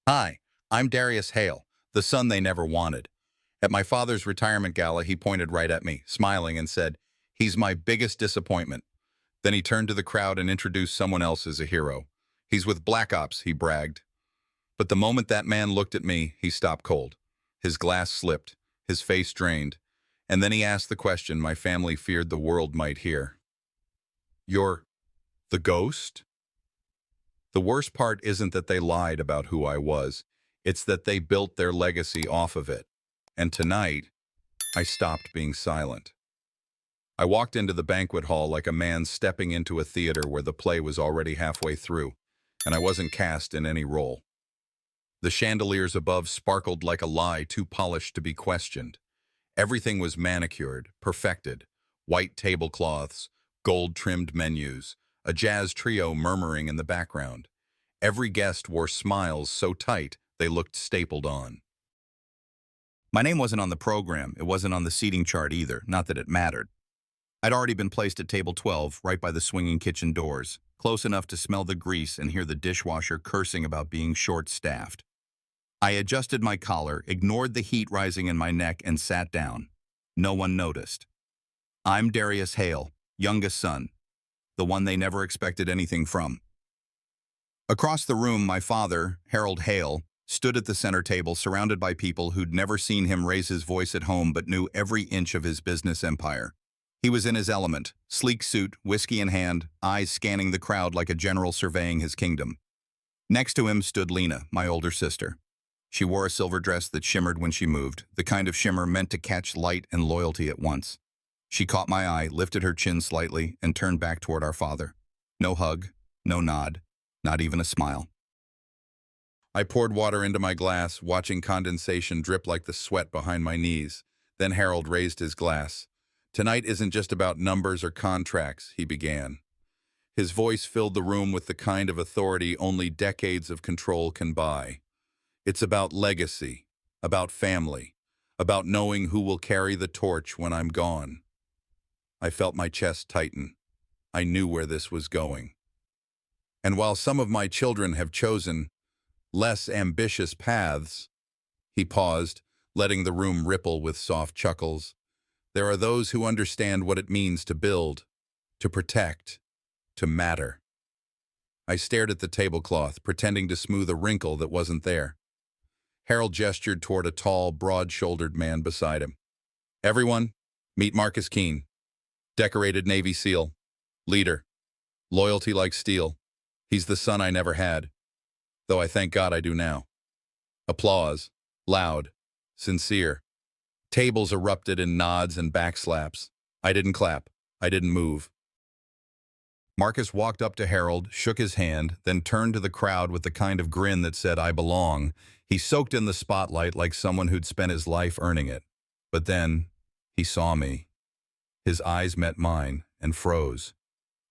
Hi, I'm Darius Hale, the son they never wanted. At my father's retirement gala, he pointed right at me, smiling, and said, "He's my biggest disappointment." Then he turned to the crowd and introduced someone else as a hero. "He's with Black Ops," he bragged. But the moment that man looked at me, he stopped cold. His glass slipped, his face drained, and then he asked the question my family feared the world might hear. "You're the ghost?" The worst part isn't that they lied about who I was. It's that they built their legacy off of it. And tonight, I stopped being silent. I walked into the banquet hall like a man stepping into a theater where the play was already halfway through, and I wasn't cast in any role. The chandeliers above sparkled like a lie too polished to be questioned. Everything was manicured, perfected. White tablecloths, gold-trimmed menus, a jazz trio murmuring in the background. Every guest wore smiles so tight they looked stapled on. My name wasn't on the program, it wasn't on the seating chart either, not that it mattered. I'd already been placed at table 12, right by the swinging kitchen doors, close enough to smell the grease and hear the dishwasher cursing about being short-staffed. I adjusted my collar, ignored the heat rising in my neck, and sat down. No one noticed. I'm Darius Hale, youngest son, the one they never expected anything from. Across the room, my father, Harold Hale, stood at the center table surrounded by people who'd never seen him raise his voice at home but knew every inch of his business empire. He was in his element, sleek suit, whiskey in hand, eyes scanning the crowd like a general surveying his kingdom. Next to him stood Lena, my older sister. She wore a silver dress that shimmered when she moved, the kind of shimmer meant to catch light and loyalty at once. She caught my eye, lifted her chin slightly, and turned back toward our father. No hug, no nod, not even a smile. I poured water into my glass, watching condensation drip like the sweat behind my knees. Then Harold raised his glass. "Tonight isn't just about numbers or contracts," he began. His voice filled the room with the kind of authority only decades of control can buy. "It's about legacy, about family, about knowing who will carry the torch when I'm gone." I felt my chest tighten. I knew where this was going. "And while some of my children have chosen less ambitious paths," he paused, letting the room ripple with soft chuckles, "there are those who understand what it means to build, to protect, to matter." I stared at the tablecloth, pretending to smooth a wrinkle that wasn't there. Harold gestured toward a tall, broad-shouldered man beside him. "Everyone, meet Marcus Keene, decorated Navy SEAL, leader, loyalty like steel. He's the son I never had, though I thank God I do now." Applause, loud, sincere. Tables erupted in nods and backslaps. I didn't clap. I didn't move. Marcus walked up to Harold, shook his hand, then turned to the crowd with the kind of grin that said, "I belong." He soaked in the spotlight like someone who'd spent his life earning it. But then, he saw me. His eyes met mine and froze.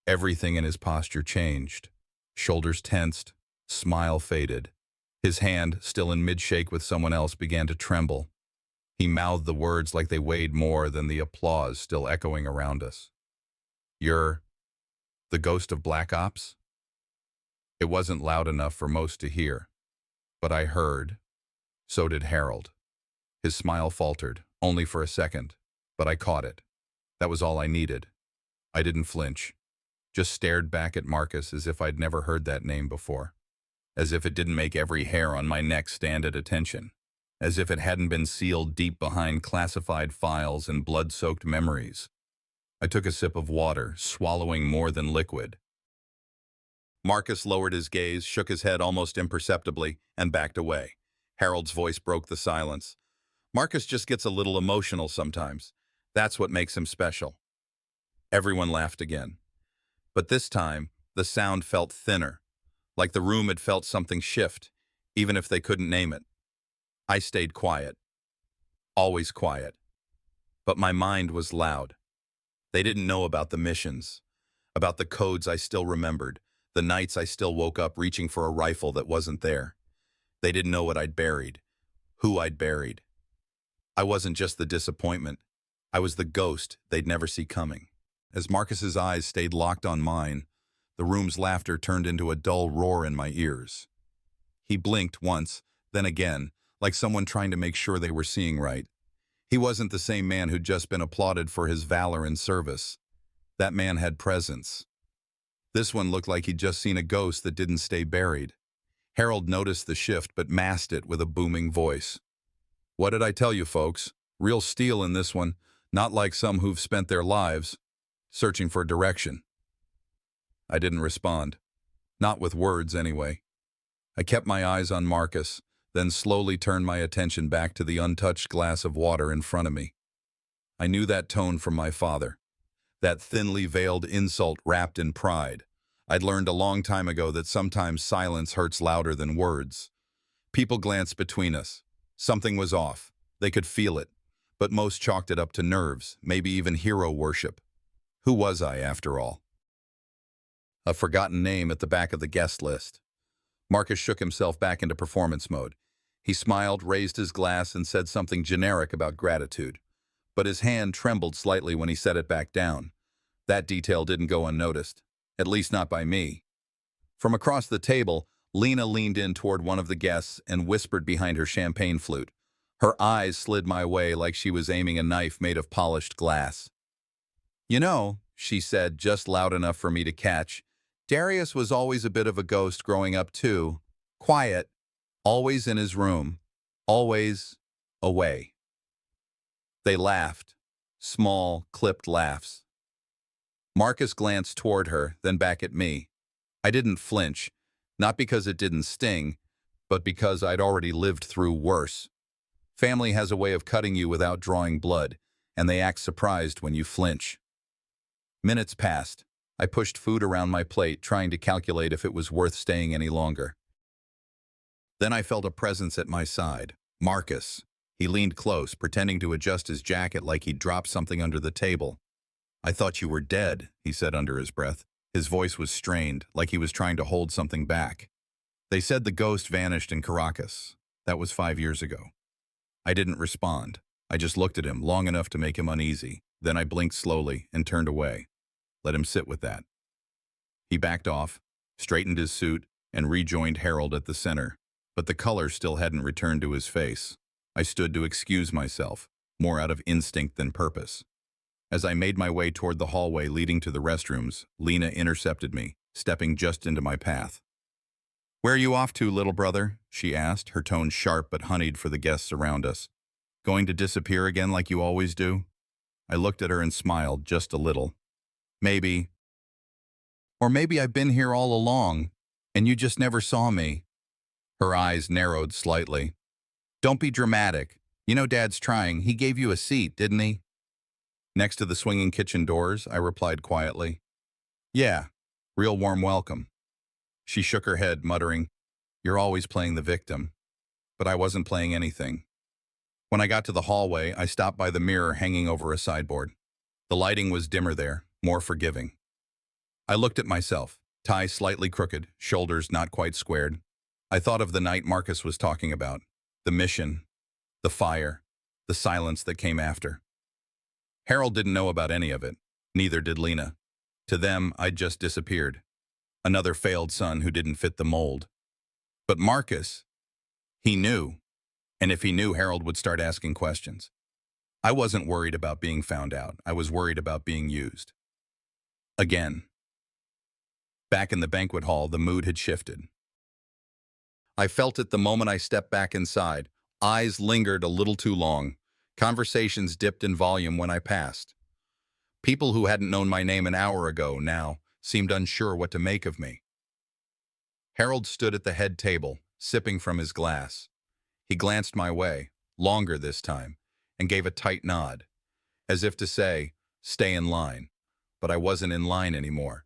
Everything in his posture changed. Shoulders tensed, smile faded. His hand, still in mid-shake with someone else, began to tremble. He mouthed the words like they weighed more than the applause still echoing around us. "You're the ghost of Black Ops?" It wasn't loud enough for most to hear, but I heard. So did Harold. His smile faltered, only for a second, but I caught it. That was all I needed. I didn't flinch, just stared back at Marcus as if I'd never heard that name before, as if it didn't make every hair on my neck stand at attention, as if it hadn't been sealed deep behind classified files and blood-soaked memories. I took a sip of water, swallowing more than liquid. Marcus lowered his gaze, shook his head almost imperceptibly, and backed away. Harold's voice broke the silence. "Marcus just gets a little emotional sometimes. That's what makes him special." Everyone laughed again. But this time, the sound felt thinner, like the room had felt something shift, even if they couldn't name it. I stayed quiet. Always quiet. But my mind was loud. They didn't know about the missions, about the codes I still remembered, the nights I still woke up reaching for a rifle that wasn't there. They didn't know what I'd buried, who I'd buried. I wasn't just the disappointment. I was the ghost they'd never see coming. As Marcus's eyes stayed locked on mine, the room's laughter turned into a dull roar in my ears. He blinked once, then again, like someone trying to make sure they were seeing right. He wasn't the same man who'd just been applauded for his valor and service. That man had presence. This one looked like he'd just seen a ghost that didn't stay buried. Harold noticed the shift but masked it with a booming voice. "What did I tell you, folks? Real steel in this one, not like some who've spent their lives searching for direction." I didn't respond. Not with words, anyway. I kept my eyes on Marcus, then slowly turned my attention back to the untouched glass of water in front of me. I knew that tone from my father. That thinly veiled insult wrapped in pride. I'd learned a long time ago that sometimes silence hurts louder than words. People glanced between us. Something was off. They could feel it. But most chalked it up to nerves, maybe even hero worship. Who was I, after all? A forgotten name at the back of the guest list. Marcus shook himself back into performance mode. He smiled, raised his glass, and said something generic about gratitude. But his hand trembled slightly when he set it back down. That detail didn't go unnoticed, at least not by me. From across the table, Lena leaned in toward one of the guests and whispered behind her champagne flute. Her eyes slid my way like she was aiming a knife made of polished glass. "You know," she said, just loud enough for me to catch, "Darius was always a bit of a ghost growing up too. Quiet, always in his room, always away." They laughed. Small, clipped laughs. Marcus glanced toward her, then back at me. I didn't flinch, not because it didn't sting, but because I'd already lived through worse. Family has a way of cutting you without drawing blood, and they act surprised when you flinch. Minutes passed. I pushed food around my plate, trying to calculate if it was worth staying any longer. Then I felt a presence at my side. Marcus. He leaned close, pretending to adjust his jacket like he'd dropped something under the table. "I thought you were dead," he said under his breath. His voice was strained, like he was trying to hold something back. "They said the ghost vanished in Caracas. That was 5 years ago." I didn't respond. I just looked at him long enough to make him uneasy. Then I blinked slowly and turned away. Let him sit with that. He backed off, straightened his suit, and rejoined Harold at the center. But the color still hadn't returned to his face. I stood to excuse myself, more out of instinct than purpose. As I made my way toward the hallway leading to the restrooms, Lena intercepted me, stepping just into my path. "Where are you off to, little brother?" she asked, her tone sharp but honeyed for the guests around us. "Going to disappear again like you always do?" I looked at her and smiled, just a little. "Maybe. Or maybe I've been here all along, and you just never saw me." Her eyes narrowed slightly. "Don't be dramatic. You know Dad's trying. He gave you a seat, didn't he?" "Next to the swinging kitchen doors," I replied quietly. "Yeah, real warm welcome." She shook her head, muttering, "You're always playing the victim." But I wasn't playing anything. When I got to the hallway, I stopped by the mirror hanging over a sideboard. The lighting was dimmer there, more forgiving. I looked at myself, tie slightly crooked, shoulders not quite squared. I thought of the night Marcus was talking about, the mission, the fire, the silence that came after. Harold didn't know about any of it. Neither did Lena. To them, I'd just disappeared. Another failed son who didn't fit the mold. But Marcus, he knew. And if he knew, Harold would start asking questions. I wasn't worried about being found out. I was worried about being used. Again. Back in the banquet hall, the mood had shifted. I felt it the moment I stepped back inside. Eyes lingered a little too long. Conversations dipped in volume when I passed. People who hadn't known my name an hour ago now seemed unsure what to make of me. Harold stood at the head table, sipping from his glass. He glanced my way, longer this time, and gave a tight nod, as if to say, "Stay in line." But I wasn't in line anymore.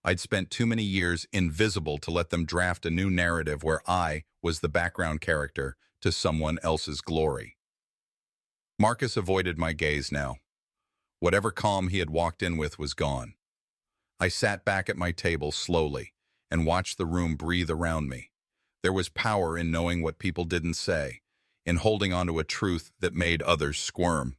I'd spent too many years invisible to let them draft a new narrative where I was the background character to someone else's glory. Marcus avoided my gaze now. Whatever calm he had walked in with was gone. I sat back at my table slowly and watched the room breathe around me. There was power in knowing what people didn't say, in holding onto a truth that made others squirm.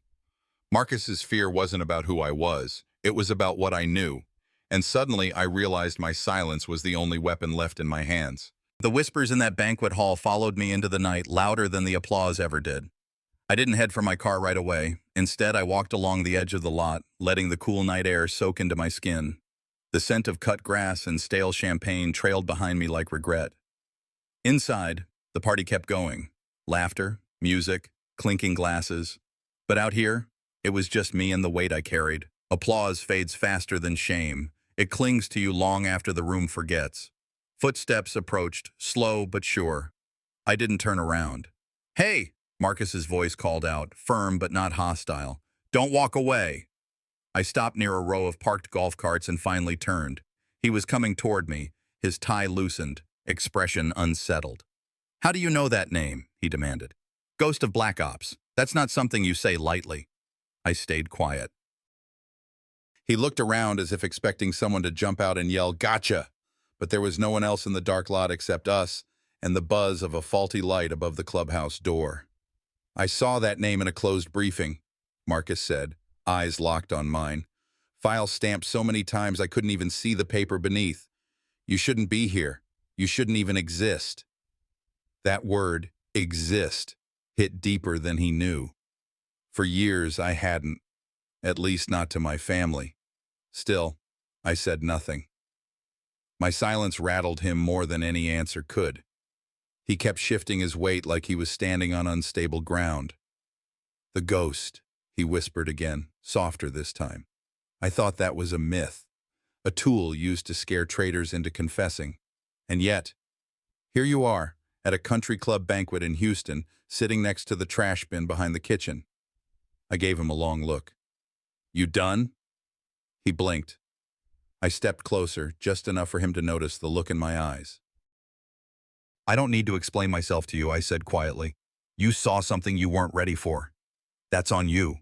Marcus's fear wasn't about who I was, it was about what I knew. And suddenly I realized my silence was the only weapon left in my hands. The whispers in that banquet hall followed me into the night, louder than the applause ever did. I didn't head for my car right away. Instead, I walked along the edge of the lot, letting the cool night air soak into my skin. The scent of cut grass and stale champagne trailed behind me like regret. Inside, the party kept going. Laughter, music, clinking glasses. But out here, it was just me and the weight I carried. Applause fades faster than shame. It clings to you long after the room forgets. Footsteps approached, slow but sure. I didn't turn around. "Hey!" Marcus's voice called out, firm but not hostile. "Don't walk away." I stopped near a row of parked golf carts and finally turned. He was coming toward me, his tie loosened, expression unsettled. "How do you know that name?" he demanded. "Ghost of Black Ops. That's not something you say lightly." I stayed quiet. He looked around as if expecting someone to jump out and yell, "Gotcha!" But there was no one else in the dark lot except us and the buzz of a faulty light above the clubhouse door. "I saw that name in a closed briefing," Marcus said, eyes locked on mine. "File stamped so many times I couldn't even see the paper beneath. You shouldn't be here. You shouldn't even exist." That word, exist, hit deeper than he knew. For years I hadn't, at least not to my family. Still, I said nothing. My silence rattled him more than any answer could. He kept shifting his weight like he was standing on unstable ground. "The ghost," he whispered again, softer this time. "I thought that was a myth, a tool used to scare traitors into confessing. And yet, here you are, at a country club banquet in Houston, sitting next to the trash bin behind the kitchen." I gave him a long look. "You done?" He blinked. I stepped closer, just enough for him to notice the look in my eyes. "I don't need to explain myself to you," I said quietly. "You saw something you weren't ready for. That's on you."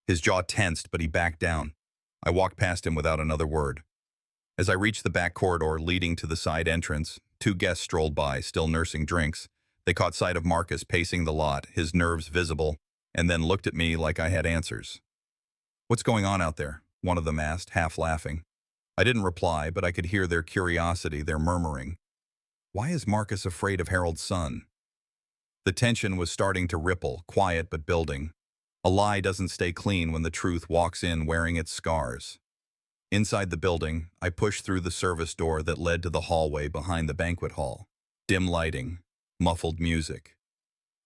His jaw tensed, but he backed down. I walked past him without another word. As I reached the back corridor leading to the side entrance, two guests strolled by, still nursing drinks. They caught sight of Marcus pacing the lot, his nerves visible, and then looked at me like I had answers. "What's going on out there?" one of them asked, half laughing. I didn't reply, but I could hear their curiosity, their murmuring. Why is Marcus afraid of Harold's son? The tension was starting to ripple, quiet but building. A lie doesn't stay clean when the truth walks in wearing its scars. Inside the building, I pushed through the service door that led to the hallway behind the banquet hall. Dim lighting, muffled music.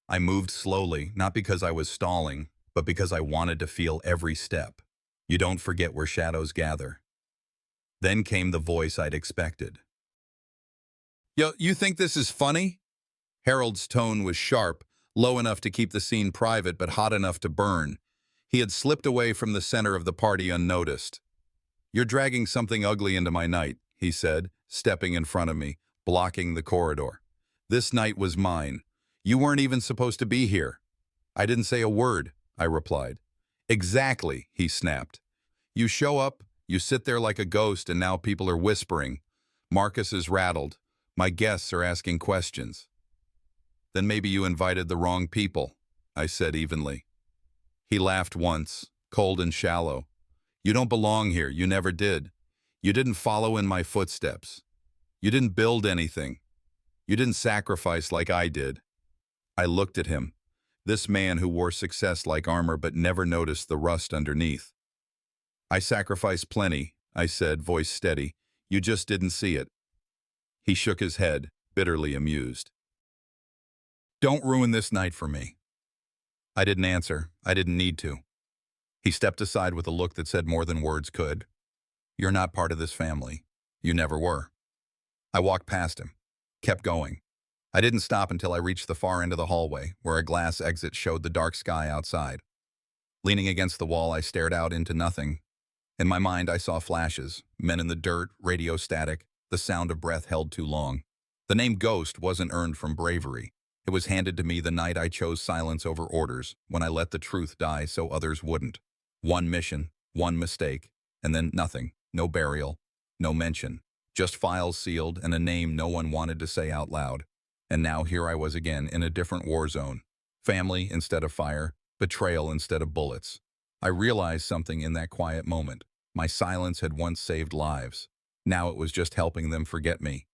I moved slowly, not because I was stalling, but because I wanted to feel every step. You don't forget where shadows gather. Then came the voice I'd expected. "Yo, you think this is funny?" Harold's tone was sharp, low enough to keep the scene private but hot enough to burn. He had slipped away from the center of the party unnoticed. "You're dragging something ugly into my night," he said, stepping in front of me, blocking the corridor. "This night was mine. You weren't even supposed to be here." "I didn't say a word," I replied. "Exactly," he snapped. "You show up, you sit there like a ghost, and now people are whispering. Marcus is rattled. My guests are asking questions." "Then maybe you invited the wrong people," I said evenly. He laughed once, cold and shallow. "You don't belong here. You never did. You didn't follow in my footsteps. You didn't build anything. You didn't sacrifice like I did." I looked at him, this man who wore success like armor but never noticed the rust underneath. "I sacrificed plenty," I said, voice steady. "You just didn't see it." He shook his head, bitterly amused. "Don't ruin this night for me." I didn't answer. I didn't need to. He stepped aside with a look that said more than words could. "You're not part of this family. You never were." I walked past him, kept going. I didn't stop until I reached the far end of the hallway, where a glass exit showed the dark sky outside. Leaning against the wall, I stared out into nothing. In my mind, I saw flashes, men in the dirt, radio static, the sound of breath held too long. The name Ghost wasn't earned from bravery. It was handed to me the night I chose silence over orders, when I let the truth die so others wouldn't. One mission, one mistake, and then nothing. No burial, no mention. Just files sealed and a name no one wanted to say out loud. And now here I was again in a different war zone. Family instead of fire, betrayal instead of bullets. I realized something in that quiet moment. My silence had once saved lives. Now it was just helping them forget me.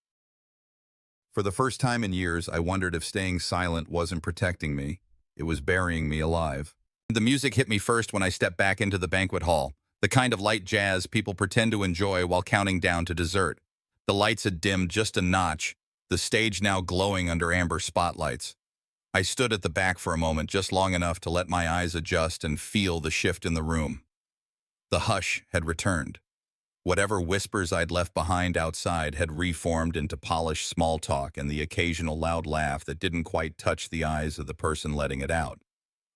For the first time in years, I wondered if staying silent wasn't protecting me. It was burying me alive. The music hit me first when I stepped back into the banquet hall, the kind of light jazz people pretend to enjoy while counting down to dessert. The lights had dimmed just a notch, the stage now glowing under amber spotlights. I stood at the back for a moment, just long enough to let my eyes adjust and feel the shift in the room. The hush had returned. Whatever whispers I'd left behind outside had reformed into polished small talk and the occasional loud laugh that didn't quite touch the eyes of the person letting it out.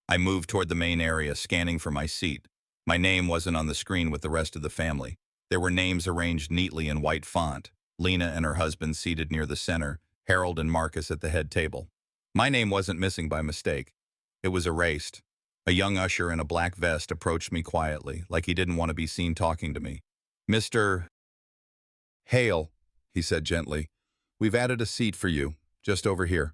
I moved toward the main area, scanning for my seat. My name wasn't on the screen with the rest of the family. There were names arranged neatly in white font. Lena and her husband seated near the center, Harold and Marcus at the head table. My name wasn't missing by mistake. It was erased. A young usher in a black vest approached me quietly, like he didn't want to be seen talking to me. "Mr. Hale," he said gently, "we've added a seat for you, just over here."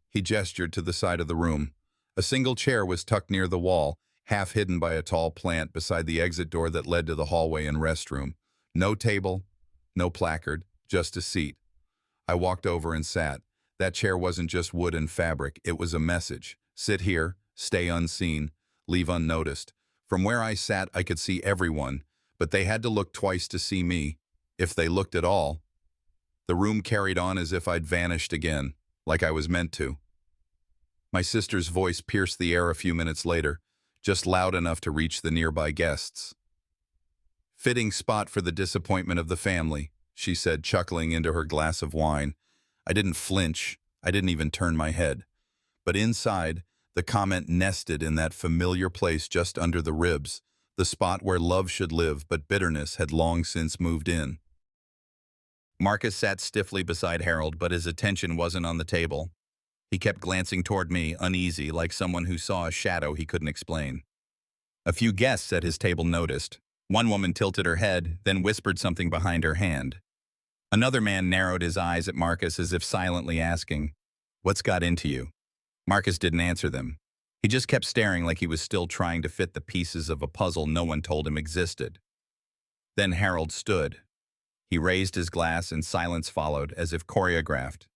He gestured to the side of the room. A single chair was tucked near the wall, half hidden by a tall plant beside the exit door that led to the hallway and restroom. No table, no placard, just a seat. I walked over and sat. That chair wasn't just wood and fabric, it was a message. Sit here, stay unseen, leave unnoticed. From where I sat, I could see everyone, but they had to look twice to see me, if they looked at all. The room carried on as if I'd vanished again, like I was meant to. My sister's voice pierced the air a few minutes later, just loud enough to reach the nearby guests. "Fitting spot for the disappointment of the family," she said, chuckling into her glass of wine. I didn't flinch, I didn't even turn my head. But inside, the comment nested in that familiar place just under the ribs, the spot where love should live, but bitterness had long since moved in. Marcus sat stiffly beside Harold, but his attention wasn't on the table. He kept glancing toward me, uneasy, like someone who saw a shadow he couldn't explain. A few guests at his table noticed. One woman tilted her head, then whispered something behind her hand. Another man narrowed his eyes at Marcus as if silently asking, "What's got into you?" Marcus didn't answer them. He just kept staring like he was still trying to fit the pieces of a puzzle no one told him existed. Then Harold stood. He raised his glass and silence followed, as if choreographed.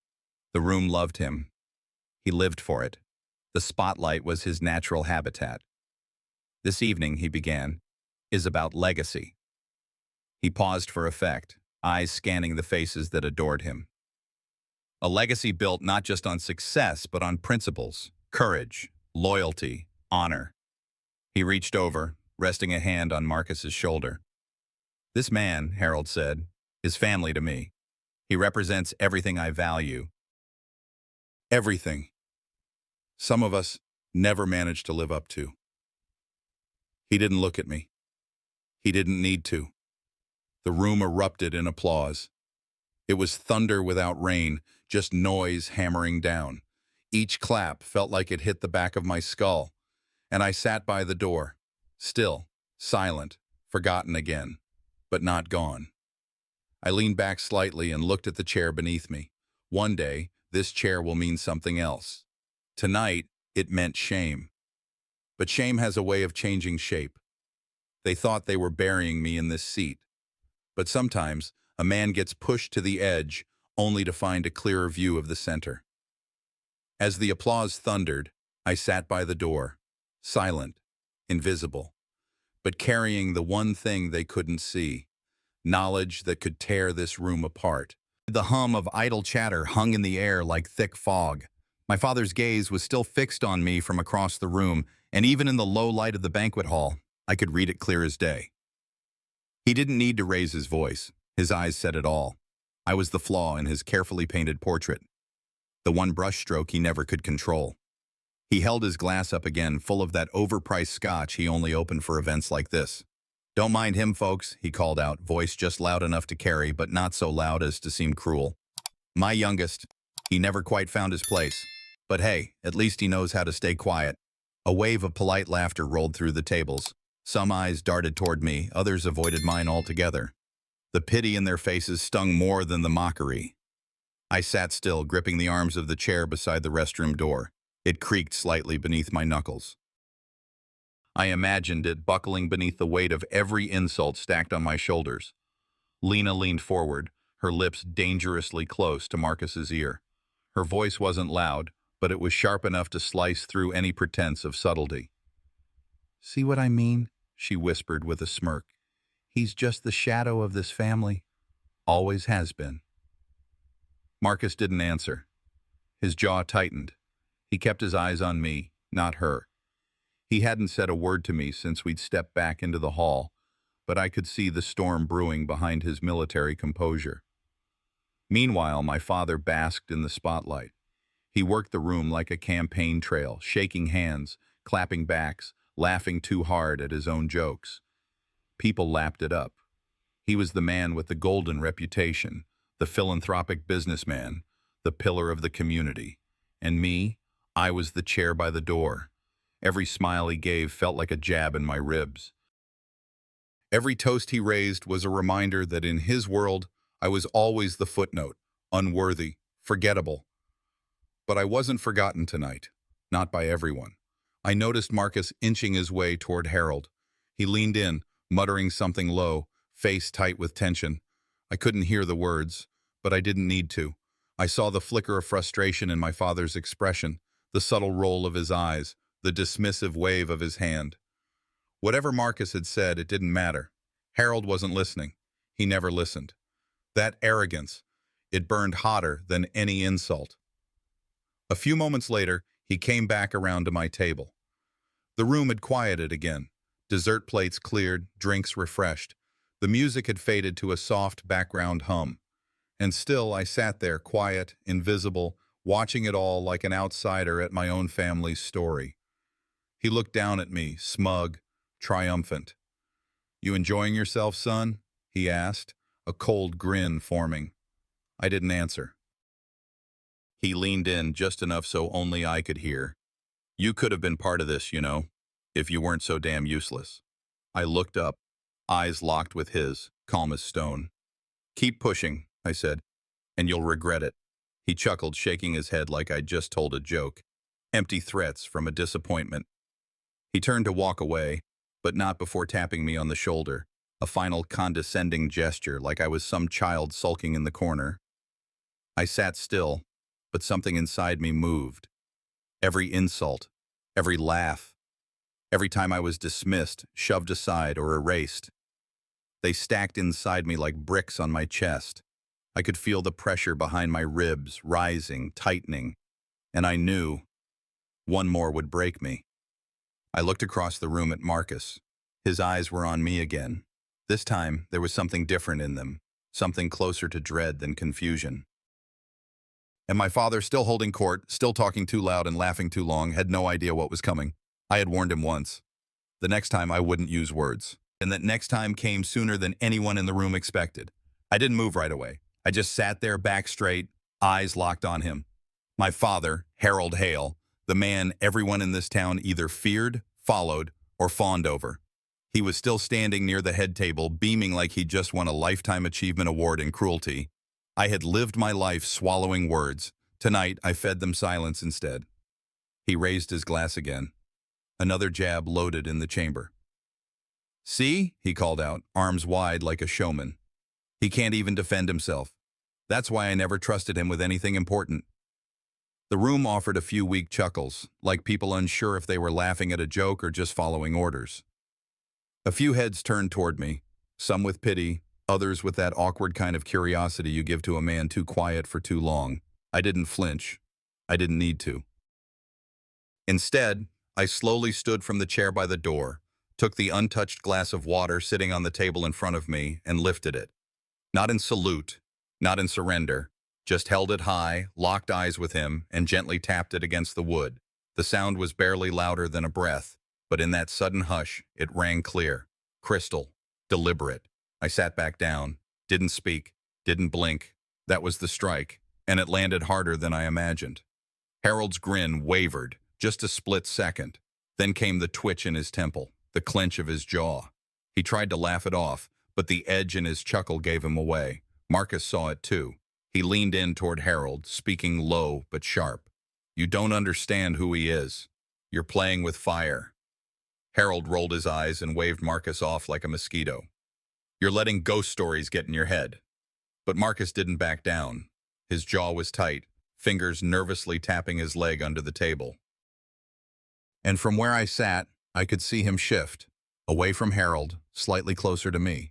The room loved him. He lived for it. The spotlight was his natural habitat. "This evening," he began, "is about legacy." He paused for effect, eyes scanning the faces that adored him. A legacy built not just on success, but on principles, courage, loyalty, honor. He reached over, resting a hand on Marcus's shoulder. "This man," Harold said, "is family to me. He represents everything I value." Everything. Some of us never managed to live up to. He didn't look at me. He didn't need to. The room erupted in applause. It was thunder without rain, just noise hammering down. Each clap felt like it hit the back of my skull, and I sat by the door, still, silent, forgotten again, but not gone. I leaned back slightly and looked at the chair beneath me. One day, this chair will mean something else. Tonight, it meant shame. But shame has a way of changing shape. They thought they were burying me in this seat. But sometimes, a man gets pushed to the edge only to find a clearer view of the center. As the applause thundered, I sat by the door, silent, invisible, but carrying the one thing they couldn't see, knowledge that could tear this room apart. The hum of idle chatter hung in the air like thick fog. My father's gaze was still fixed on me from across the room, and even in the low light of the banquet hall, I could read it clear as day. He didn't need to raise his voice. His eyes said it all. I was the flaw in his carefully painted portrait, the one brushstroke he never could control. He held his glass up again, full of that overpriced scotch he only opened for events like this. "Don't mind him, folks," he called out, voice just loud enough to carry, but not so loud as to seem cruel. "My youngest. He never quite found his place. But hey, at least he knows how to stay quiet." A wave of polite laughter rolled through the tables. Some eyes darted toward me, others avoided mine altogether. The pity in their faces stung more than the mockery. I sat still, gripping the arms of the chair beside the restroom door. It creaked slightly beneath my knuckles. I imagined it buckling beneath the weight of every insult stacked on my shoulders. Lena leaned forward, her lips dangerously close to Marcus's ear. Her voice wasn't loud, but it was sharp enough to slice through any pretense of subtlety. "See what I mean?" she whispered with a smirk. "He's just the shadow of this family. Always has been." Marcus didn't answer. His jaw tightened. He kept his eyes on me, not her. He hadn't said a word to me since we'd stepped back into the hall, but I could see the storm brewing behind his military composure. Meanwhile, my father basked in the spotlight. He worked the room like a campaign trail, shaking hands, clapping backs, laughing too hard at his own jokes. People lapped it up. He was the man with the golden reputation, the philanthropic businessman, the pillar of the community. And me, I was the chair by the door. Every smile he gave felt like a jab in my ribs. Every toast he raised was a reminder that in his world, I was always the footnote, unworthy, forgettable. But I wasn't forgotten tonight, not by everyone. I noticed Marcus inching his way toward Harold. He leaned in, muttering something low, face tight with tension. I couldn't hear the words, but I didn't need to. I saw the flicker of frustration in my father's expression, the subtle roll of his eyes, the dismissive wave of his hand. Whatever Marcus had said, it didn't matter. Harold wasn't listening. He never listened. That arrogance, it burned hotter than any insult. A few moments later, he came back around to my table. The room had quieted again. Dessert plates cleared, drinks refreshed. The music had faded to a soft background hum. And still I sat there, quiet, invisible, watching it all like an outsider at my own family's story. He looked down at me, smug, triumphant. "You enjoying yourself, son?" he asked, a cold grin forming. I didn't answer. He leaned in just enough so only I could hear. "You could have been part of this, you know, if you weren't so damn useless." I looked up, eyes locked with his, calm as stone. "Keep pushing," I said, "and you'll regret it." He chuckled, shaking his head like I'd just told a joke. Empty threats from a disappointment. He turned to walk away, but not before tapping me on the shoulder, a final condescending gesture like I was some child sulking in the corner. I sat still, but something inside me moved. Every insult, every laugh, every time I was dismissed, shoved aside, or erased. They stacked inside me like bricks on my chest. I could feel the pressure behind my ribs, rising, tightening, and I knew one more would break me. I looked across the room at Marcus. His eyes were on me again. This time, there was something different in them, something closer to dread than confusion. And my father, still holding court, still talking too loud and laughing too long, had no idea what was coming. I had warned him once. The next time I wouldn't use words. And that next time came sooner than anyone in the room expected. I didn't move right away. I just sat there, back straight, eyes locked on him. My father, Harold Hale, the man everyone in this town either feared, followed, or fawned over. He was still standing near the head table, beaming like he'd just won a Lifetime Achievement Award in cruelty. I had lived my life swallowing words. Tonight, I fed them silence instead. He raised his glass again. Another jab loaded in the chamber. "See?" he called out, arms wide like a showman. "He can't even defend himself. That's why I never trusted him with anything important." The room offered a few weak chuckles, like people unsure if they were laughing at a joke or just following orders. A few heads turned toward me, some with pity, others with that awkward kind of curiosity you give to a man too quiet for too long. I didn't flinch. I didn't need to. Instead, I slowly stood from the chair by the door, took the untouched glass of water sitting on the table in front of me, and lifted it. Not in salute, not in surrender, just held it high, locked eyes with him, and gently tapped it against the wood. The sound was barely louder than a breath, but in that sudden hush, it rang clear, crystal, deliberate. I sat back down, didn't speak, didn't blink. That was the strike, and it landed harder than I imagined. Harold's grin wavered, just a split second. Then came the twitch in his temple, the clench of his jaw. He tried to laugh it off, but the edge in his chuckle gave him away. Marcus saw it too. He leaned in toward Harold, speaking low but sharp. "You don't understand who he is. You're playing with fire." Harold rolled his eyes and waved Marcus off like a mosquito. "You're letting ghost stories get in your head." But Marcus didn't back down. His jaw was tight, fingers nervously tapping his leg under the table. And from where I sat, I could see him shift, away from Harold, slightly closer to me.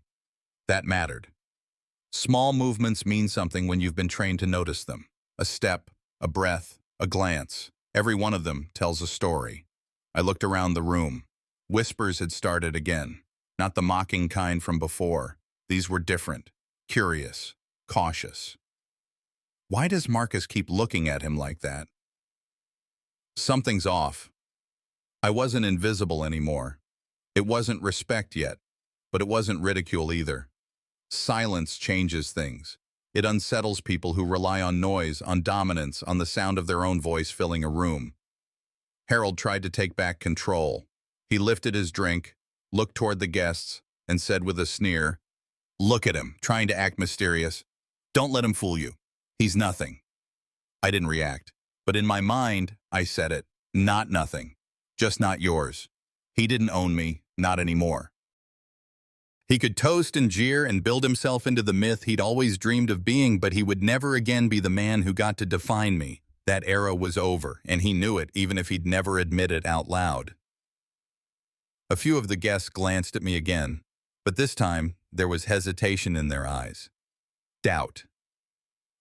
That mattered. Small movements mean something when you've been trained to notice them. A step, a breath, a glance. Every one of them tells a story. I looked around the room. Whispers had started again. Not the mocking kind from before. These were different, curious, cautious. Why does Marcus keep looking at him like that? Something's off. I wasn't invisible anymore. It wasn't respect yet, but it wasn't ridicule either. Silence changes things. It unsettles people who rely on noise, on dominance, on the sound of their own voice filling a room. Harold tried to take back control. He lifted his drink, looked toward the guests, and said with a sneer, "Look at him, trying to act mysterious. Don't let him fool you. He's nothing." I didn't react, but in my mind, I said it. Not nothing. Just not yours. He didn't own me, not anymore. He could toast and jeer and build himself into the myth he'd always dreamed of being, but he would never again be the man who got to define me. That era was over, and he knew it, even if he'd never admit it out loud. A few of the guests glanced at me again, but this time there was hesitation in their eyes. Doubt.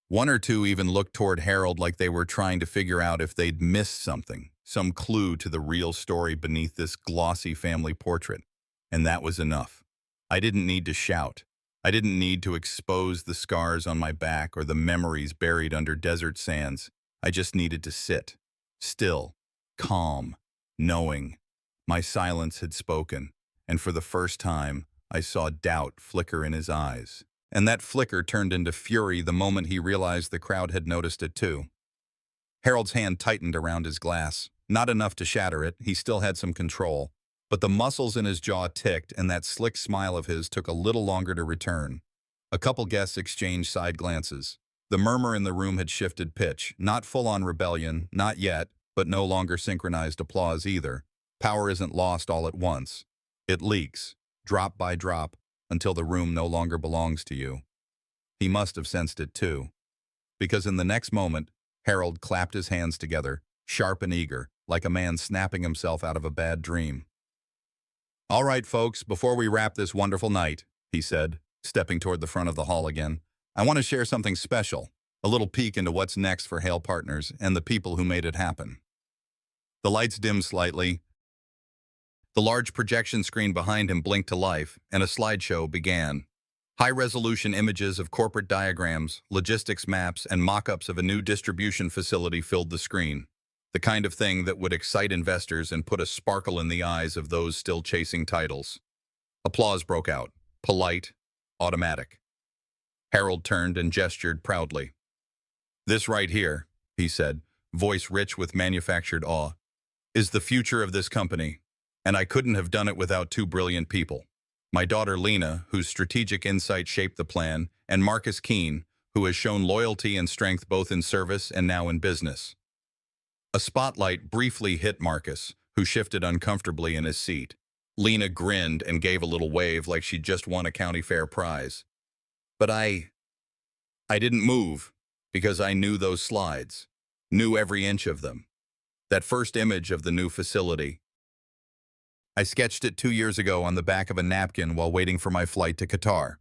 One or two even looked toward Harold like they were trying to figure out if they'd missed something, some clue to the real story beneath this glossy family portrait. And that was enough. I didn't need to shout. I didn't need to expose the scars on my back or the memories buried under desert sands. I just needed to sit, still, calm, knowing. My silence had spoken, and for the first time, I saw doubt flicker in his eyes. And that flicker turned into fury the moment he realized the crowd had noticed it too. Harold's hand tightened around his glass. Not enough to shatter it, he still had some control. But the muscles in his jaw ticked, and that slick smile of his took a little longer to return. A couple guests exchanged side glances. The murmur in the room had shifted pitch. Not full-on rebellion, not yet, but no longer synchronized applause either. Power isn't lost all at once. It leaks, drop by drop, until the room no longer belongs to you. He must have sensed it too. Because in the next moment, Harold clapped his hands together, sharp and eager, like a man snapping himself out of a bad dream. "All right, folks, before we wrap this wonderful night," he said, stepping toward the front of the hall again, "I want to share something special, a little peek into what's next for Hale Partners and the people who made it happen." The lights dimmed slightly. The large projection screen behind him blinked to life, and a slideshow began. High-resolution images of corporate diagrams, logistics maps, and mock-ups of a new distribution facility filled the screen. The kind of thing that would excite investors and put a sparkle in the eyes of those still chasing titles. Applause broke out, polite, automatic. Harold turned and gestured proudly. "This right here," he said, voice rich with manufactured awe, "is the future of this company, and I couldn't have done it without two brilliant people. My daughter Lena, whose strategic insight shaped the plan, and Marcus Keene, who has shown loyalty and strength both in service and now in business." A spotlight briefly hit Marcus, who shifted uncomfortably in his seat. Lena grinned and gave a little wave like she'd just won a county fair prize. But I didn't move, because I knew those slides, knew every inch of them. That first image of the new facility. I sketched it 2 years ago on the back of a napkin while waiting for my flight to Qatar.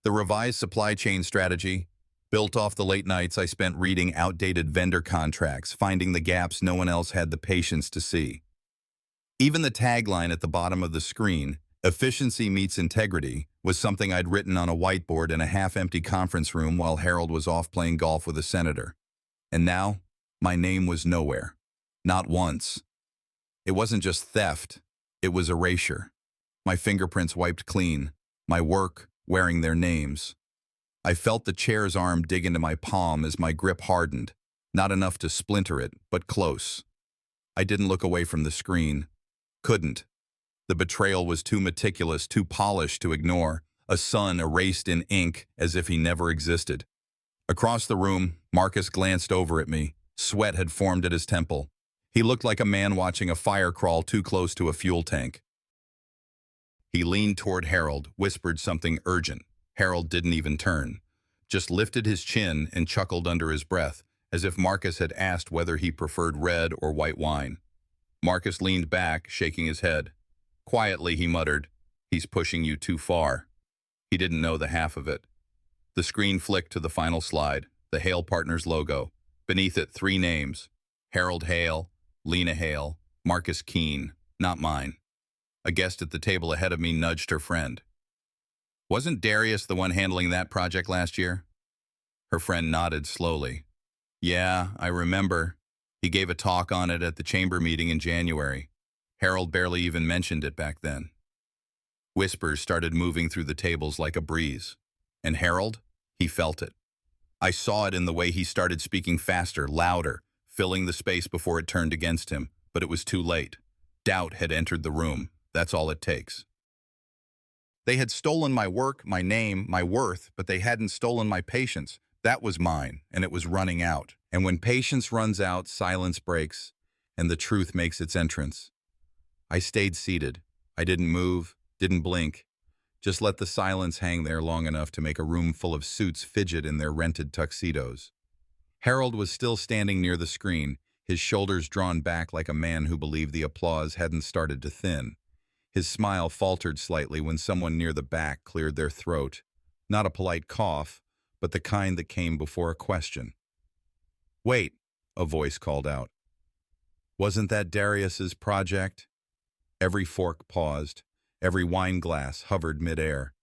The revised supply chain strategy, built off the late nights I spent reading outdated vendor contracts, finding the gaps no one else had the patience to see. Even the tagline at the bottom of the screen, "Efficiency meets integrity," was something I'd written on a whiteboard in a half-empty conference room while Harold was off playing golf with a senator. And now, my name was nowhere. Not once. It wasn't just theft. It was erasure. My fingerprints wiped clean. My work wearing their names. I felt the chair's arm dig into my palm as my grip hardened. Not enough to splinter it, but close. I didn't look away from the screen. Couldn't. The betrayal was too meticulous, too polished to ignore. A sun erased in ink as if he never existed. Across the room, Marcus glanced over at me. Sweat had formed at his temple. He looked like a man watching a fire crawl too close to a fuel tank. He leaned toward Harold, whispered something urgent. Harold didn't even turn. just lifted his chin and chuckled under his breath, as if Marcus had asked whether he preferred red or white wine. Marcus leaned back, shaking his head. Quietly, he muttered, "He's pushing you too far." He didn't know the half of it. The screen flicked to the final slide, the Hale Partners logo. Beneath it, 3 names: Harold Hale, Lena Hale, Marcus Keene, not mine. A guest at the table ahead of me nudged her friend. "Wasn't Darius the one handling that project last year?" Her friend nodded slowly. "Yeah, I remember. He gave a talk on it at the chamber meeting in January. Harold barely even mentioned it back then." Whispers started moving through the tables like a breeze. And Harold? He felt it. I saw it in the way he started speaking faster, louder, filling the space before it turned against him, but it was too late. Doubt had entered the room. That's all it takes. They had stolen my work, my name, my worth, but they hadn't stolen my patience. That was mine, and it was running out. And when patience runs out, silence breaks, and the truth makes its entrance. I stayed seated. I didn't move, didn't blink. Just let the silence hang there long enough to make a room full of suits fidget in their rented tuxedos. Harold was still standing near the screen, his shoulders drawn back like a man who believed the applause hadn't started to thin. His smile faltered slightly when someone near the back cleared their throat. Not a polite cough, but the kind that came before a question. "Wait," a voice called out. "Wasn't that Darius's project?" Every fork paused. Every wine glass hovered midair.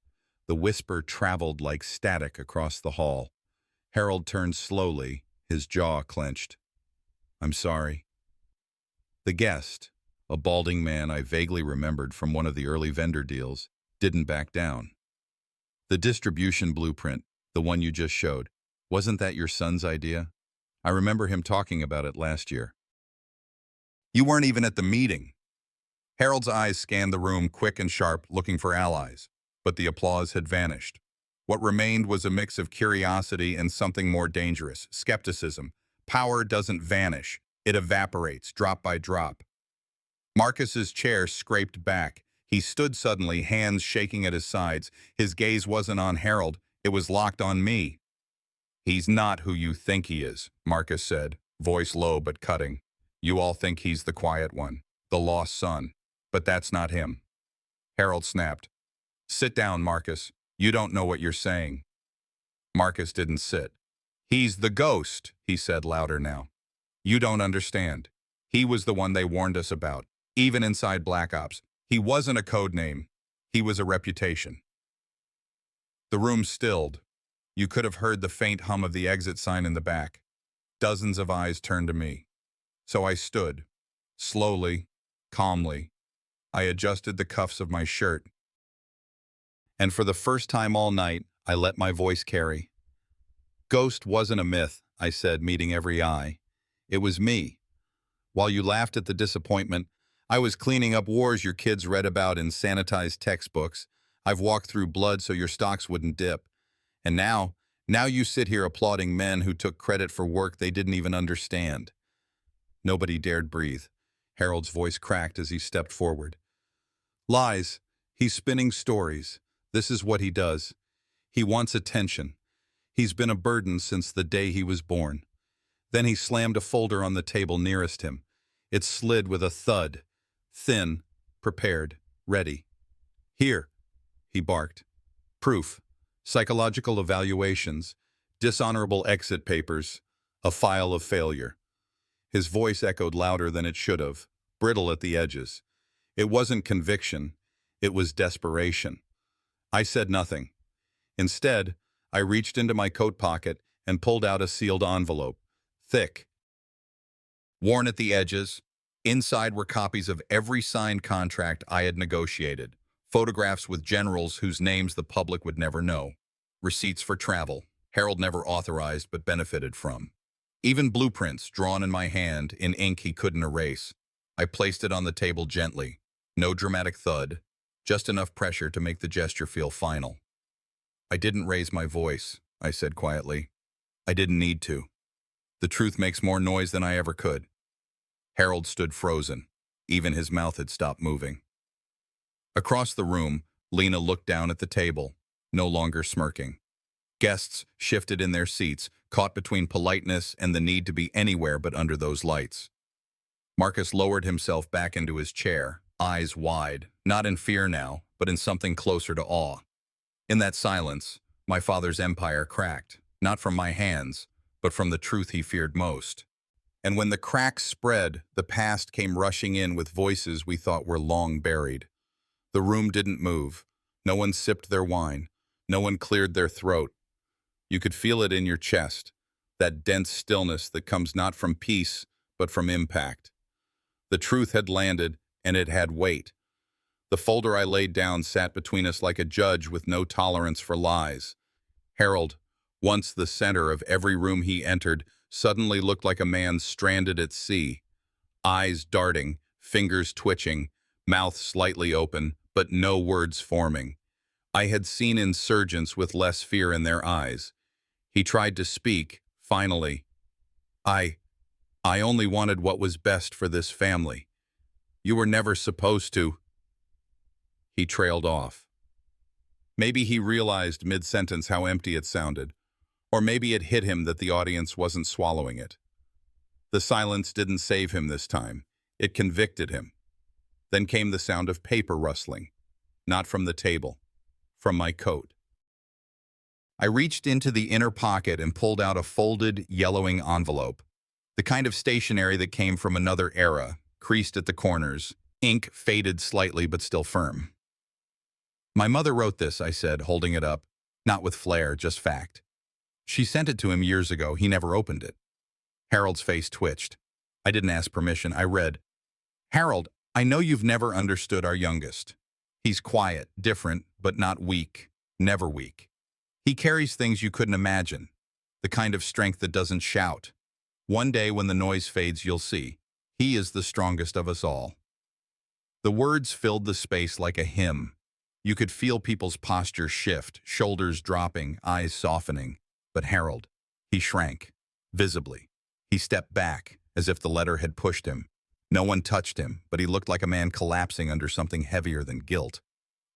The whisper traveled like static across the hall. Harold turned slowly, his jaw clenched. "I'm sorry." The guest, a balding man I vaguely remembered from one of the early vendor deals, didn't back down. "The distribution blueprint, the one you just showed, wasn't that your son's idea? I remember him talking about it last year." "You weren't even at the meeting." Harold's eyes scanned the room quick and sharp, looking for allies, but the applause had vanished. What remained was a mix of curiosity and something more dangerous: skepticism. Power doesn't vanish. It evaporates, drop by drop. Marcus's chair scraped back. He stood suddenly, hands shaking at his sides. His gaze wasn't on Harold. It was locked on me. "He's not who you think he is," Marcus said, voice low but cutting. "You all think he's the quiet one, the lost son. But that's not him." Harold snapped. "Sit down, Marcus. You don't know what you're saying." Marcus didn't sit. "He's the ghost," he said louder now. "You don't understand. He was the one they warned us about, even inside Black Ops. He wasn't a code name. He was a reputation." The room stilled. You could have heard the faint hum of the exit sign in the back. Dozens of eyes turned to me. So I stood, slowly, calmly. I adjusted the cuffs of my shirt. And for the first time all night, I let my voice carry. "Ghost wasn't a myth," I said, meeting every eye. "It was me. While you laughed at the disappointment, I was cleaning up wars your kids read about in sanitized textbooks. I've walked through blood so your stocks wouldn't dip. And now you sit here applauding men who took credit for work they didn't even understand." Nobody dared breathe. Harold's voice cracked as he stepped forward. "Lies. He's spinning stories. This is what he does. He wants attention. He's been a burden since the day he was born." Then he slammed a folder on the table nearest him. It slid with a thud. Thin, prepared, ready. "Here," he barked. "Proof. Psychological evaluations. Dishonorable exit papers. A file of failure." His voice echoed louder than it should have, brittle at the edges. It wasn't conviction. It was desperation. I said nothing. Instead, I reached into my coat pocket and pulled out a sealed envelope. Thick, worn at the edges. Inside were copies of every signed contract I had negotiated. Photographs with generals whose names the public would never know. Receipts for travel Harold never authorized but benefited from. Even blueprints drawn in my hand in ink he couldn't erase. I placed it on the table gently. No dramatic thud, just enough pressure to make the gesture feel final. "I didn't raise my voice," I said quietly. "I didn't need to. The truth makes more noise than I ever could." Harold stood frozen. Even his mouth had stopped moving. Across the room, Lena looked down at the table, no longer smirking. Guests shifted in their seats, caught between politeness and the need to be anywhere but under those lights. Marcus lowered himself back into his chair, eyes wide, not in fear now, but in something closer to awe. In that silence, my father's empire cracked, not from my hands, but from the truth he feared most. And when the cracks spread, the past came rushing in with voices we thought were long buried. The room didn't move. No one sipped their wine. No one cleared their throat. You could feel it in your chest, that dense stillness that comes not from peace, but from impact. The truth had landed, and it had weight. The folder I laid down sat between us like a judge with no tolerance for lies. Harold, once the center of every room he entered, suddenly looked like a man stranded at sea. Eyes darting, fingers twitching, mouth slightly open, but no words forming. I had seen insurgents with less fear in their eyes. He tried to speak, finally. I only wanted what was best for this family. You were never supposed to. He trailed off. Maybe he realized mid-sentence how empty it sounded, or maybe it hit him that the audience wasn't swallowing it. The silence didn't save him this time. It convicted him. Then came the sound of paper rustling, not from the table, from my coat. I reached into the inner pocket and pulled out a folded, yellowing envelope, the kind of stationery that came from another era, creased at the corners, ink faded slightly but still firm. My mother wrote this, I said, holding it up, not with flair, just fact. She sent it to him years ago. He never opened it. Harold's face twitched. I didn't ask permission. I read, Harold, I know you've never understood our youngest. He's quiet, different, but not weak, never weak. He carries things you couldn't imagine, the kind of strength that doesn't shout. One day when the noise fades, you'll see. He is the strongest of us all. The words filled the space like a hymn. You could feel people's posture shift, shoulders dropping, eyes softening. But Harold, he shrank, visibly. He stepped back, as if the letter had pushed him. No one touched him, but he looked like a man collapsing under something heavier than guilt.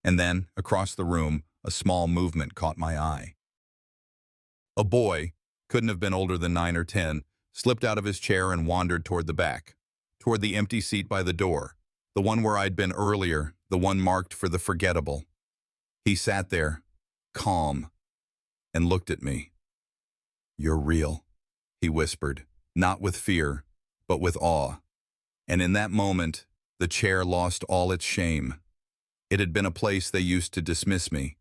And then, across the room, a small movement caught my eye. A boy, couldn't have been older than 9 or 10, slipped out of his chair and wandered toward the back, toward the empty seat by the door, the one where I'd been earlier, the one marked for the forgettable. He sat there, calm, and looked at me. You're real, he whispered, not with fear, but with awe. And in that moment, the chair lost all its shame. It had been a place they used to dismiss me.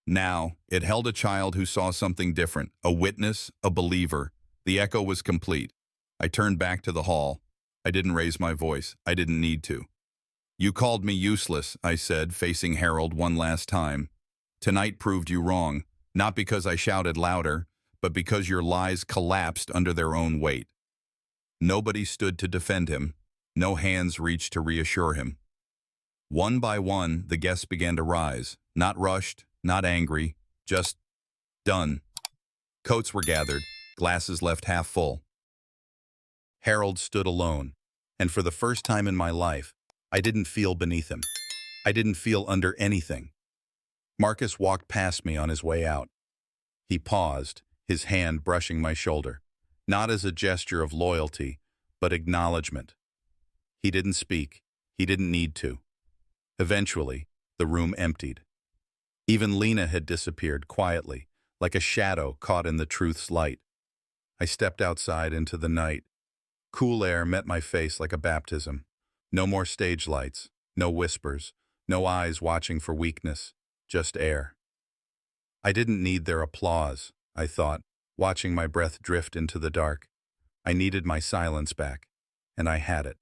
Now, it held a child who saw something different, a witness, a believer. The echo was complete. I turned back to the hall. I didn't raise my voice. I didn't need to. You called me useless, I said, facing Harold one last time. Tonight proved you wrong, not because I shouted louder, but because your lies collapsed under their own weight. Nobody stood to defend him. No hands reached to reassure him. One by one, the guests began to rise, not rushed, not angry, just done. Coats were gathered, glasses left half full. Harold stood alone, and for the first time in my life, I didn't feel beneath him. I didn't feel under anything. Marcus walked past me on his way out. He paused, his hand brushing my shoulder, not as a gesture of loyalty, but acknowledgement. He didn't speak. He didn't need to. Eventually, the room emptied. Even Lena had disappeared quietly, like a shadow caught in the truth's light. I stepped outside into the night. Cool air met my face like a baptism. No more stage lights, no whispers, no eyes watching for weakness, just air. I didn't need their applause, I thought, watching my breath drift into the dark. I needed my silence back, and I had it.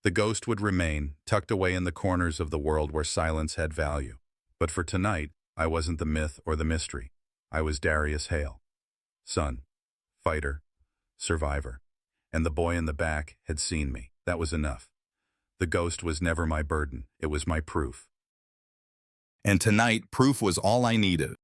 The ghost would remain, tucked away in the corners of the world where silence had value. But for tonight, I wasn't the myth or the mystery. I was Darius Hale. Son, fighter, survivor. And the boy in the back had seen me. That was enough. The ghost was never my burden. It was my proof. And tonight, proof was all I needed.